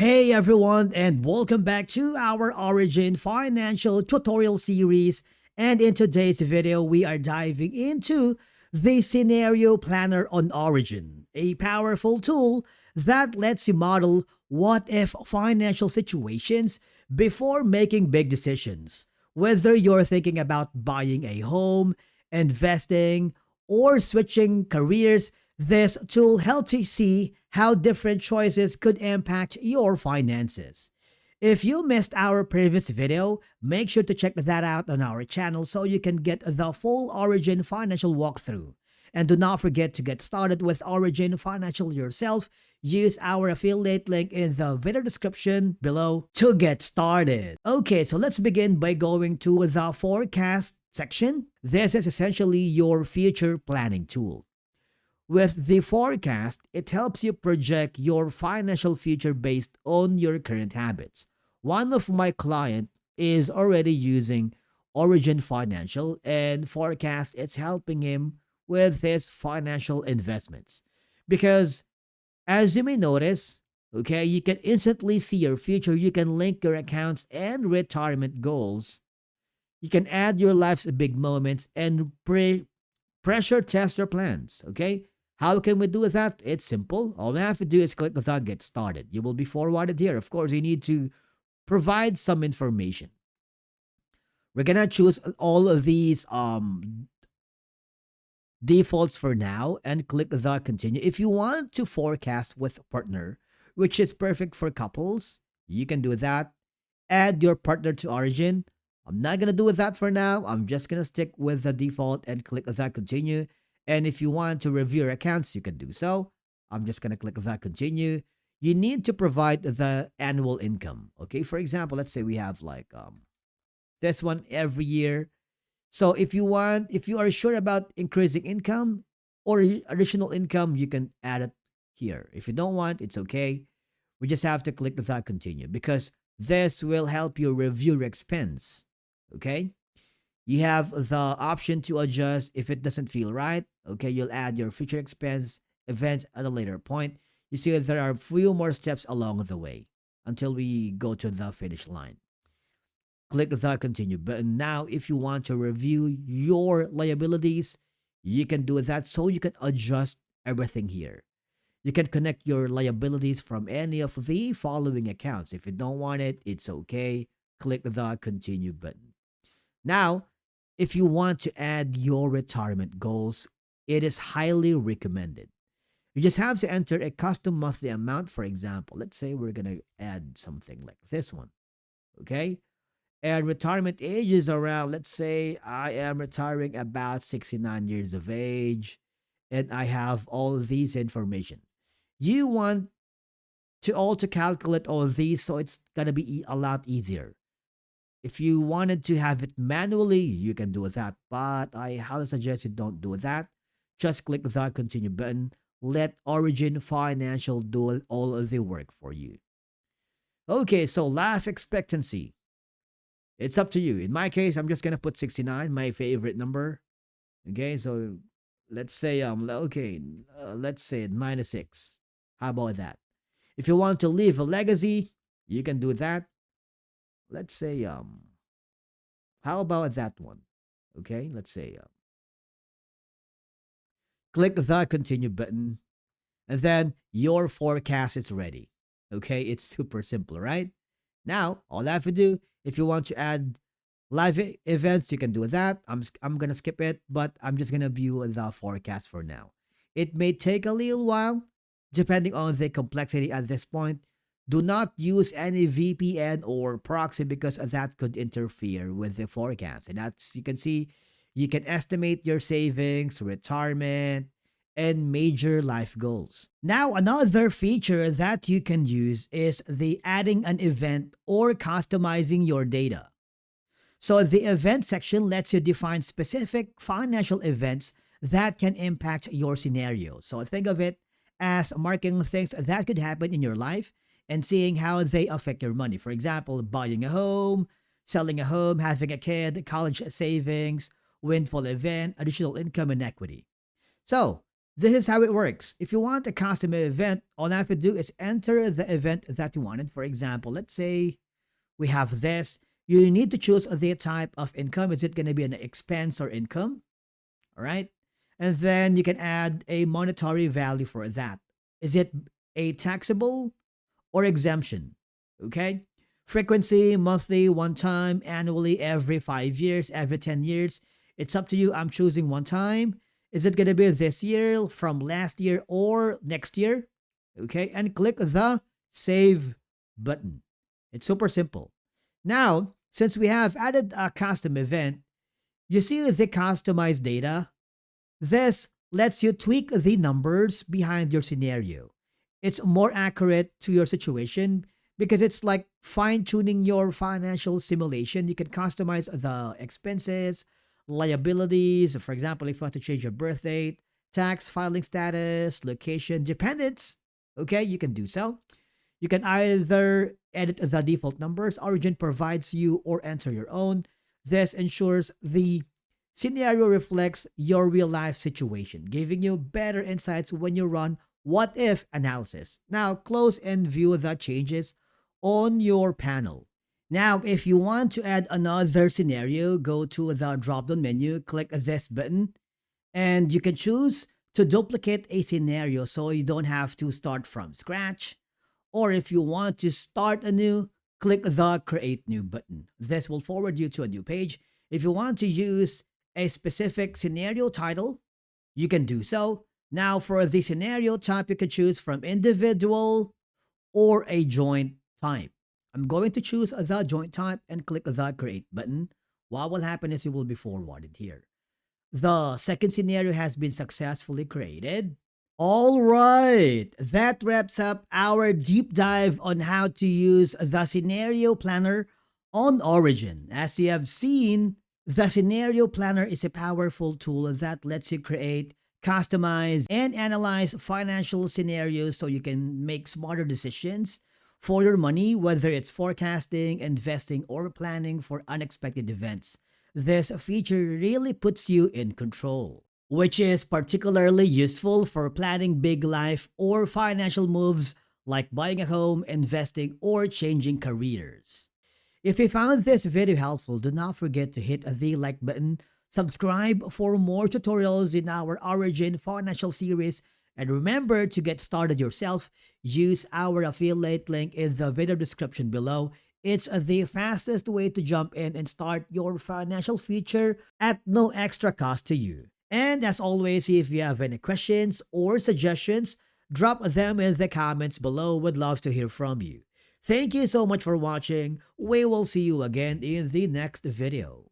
Hey everyone, and welcome back to our Origin Financial Tutorial Series. And in today's video, we are diving into the Scenario Planner on Origin, a powerful tool that lets you model what-if financial situations before making big decisions. Whether you're thinking about buying a home, investing, or switching careers, this tool helps you see how different choices could impact your finances. If you missed our previous video, make sure to check that out on our channel so you can get the full Origin Financial walkthrough. And do not forget to get started with Origin Financial yourself. Use our affiliate link in the video description below to get started. Okay, so let's begin by going to the forecast section. This is essentially your future planning tool. With the forecast, it helps you project your financial future based on your current habits. One of my clients is already using Origin Financial, and forecast it's helping him with his financial investments. Because as you may notice, okay, you can instantly see your future, you can link your accounts and retirement goals. You can add your life's big moments and pressure test your plans, okay? How can we do that? It's simple. All we have to do is click the Get Started. You will be forwarded here. Of course, you need to provide some information. We're gonna choose all of these defaults for now and click the Continue. If you want to forecast with a partner, which is perfect for couples, you can do that. Add your partner to Origin. I'm not gonna do that for now. I'm just gonna stick with the default and click the Continue. And if you want to review your accounts, you can do so. I'm just going to click that continue. You need to provide the annual income. Okay, for example, let's say we have like this one every year. So if you are sure about increasing income or additional income, you can add it here. If you don't want, it's okay. We just have to click that continue because this will help you review your expense. Okay. You have the option to adjust if it doesn't feel right. Okay, you'll add your future expense events at a later point. You see that there are a few more steps along the way until we go to the finish line. Click the continue button. Now, if you want to review your liabilities, you can do that so you can adjust everything here. You can connect your liabilities from any of the following accounts. If you don't want it, it's okay. Click the continue button. Now, if you want to add your retirement goals, it is highly recommended. You just have to enter a custom monthly amount. For example, let's say we're going to add something like this one. Okay? And retirement age is around, let's say I am retiring about 69 years of age and I have all of these information. You want to calculate all of these so it's going to be a lot easier. If you wanted to have it manually, you can do that, but I highly suggest you don't do that. Just click the continue button. Let Origin Financial do all of the work for you. Okay, so life expectancy. It's up to you. In my case, I'm just gonna put 69, my favorite number. Okay, so let's say let's say 96. How about that? If you want to leave a legacy, you can do that. Let's say how about that one? Okay, let's say click the continue button and then your forecast is ready. Okay, it's super simple, right? Now, all I have to do, if you want to add live events, you can do that. I'm going to skip it, but I'm just going to view the forecast for now. It may take a little while depending on the complexity at this point. Do not use any VPN or proxy because that could interfere with the forecast. And that's, you can see, you can estimate your savings, retirement, and major life goals. Now, another feature that you can use is the adding an event or customizing your data. So the event section lets you define specific financial events that can impact your scenario. So think of it as marking things that could happen in your life and seeing how they affect your money. For example, buying a home, selling a home, having a kid, college savings, windfall event, additional income, and equity. So, This is how it works. If you want a custom event, all I have to do is enter the event that you wanted. For example, let's say we have this. You need to choose the type of income. Is it going to be an expense or income? All right. And then you can add a monetary value for that. Is it a taxable or exemption? Okay. Frequency, monthly, one time, annually, every 5 years, every 10 years. It's up to you. I'm choosing one time. Is it going to be this year, from last year, or next year? Okay. And click the save button. It's super simple. Now, since we have added a custom event, you see the customized data. This lets you tweak the numbers behind your scenario. It's more accurate to your situation because it's like fine tuning your financial simulation. You can customize the expenses, liabilities. For example, if you want to change your birth date, tax filing status, location, dependents, okay, you can do so. You can either edit the default numbers Origin provides you or enter your own. This ensures the scenario reflects your real life situation, giving you better insights when you run what if analysis. Now, close and view the changes on your panel. Now, if you want to add another scenario, go to the drop down menu, click this button, and you can choose to duplicate a scenario so you don't have to start from scratch. Or if you want to start anew, click the Create New button. This will forward you to a new page. If you want to use a specific scenario title, you can do so. Now, for the scenario type, you can choose from individual or a joint type. I'm going to choose the joint type and click the Create button. What will happen is you will be forwarded here. The second scenario has been successfully created. All right, that wraps up our deep dive on how to use the Scenario Planner on Origin. As you have seen, the Scenario Planner is a powerful tool that lets you create, customize, and analyze financial scenarios so you can make smarter decisions for your money, whether it's forecasting, investing, or planning for unexpected events. This feature really puts you in control, which is particularly useful for planning big life or financial moves like buying a home, investing, or changing careers. If you found this video helpful, do not forget to hit the like button, subscribe for more tutorials in our Origin Financial series, and remember to get started yourself, use our affiliate link in the video description below. It's the fastest way to jump in and start your financial future at no extra cost to you. And as always, if you have any questions or suggestions, drop them in the comments below. Would love to hear from you. Thank you so much for watching. We will see you again in the next video.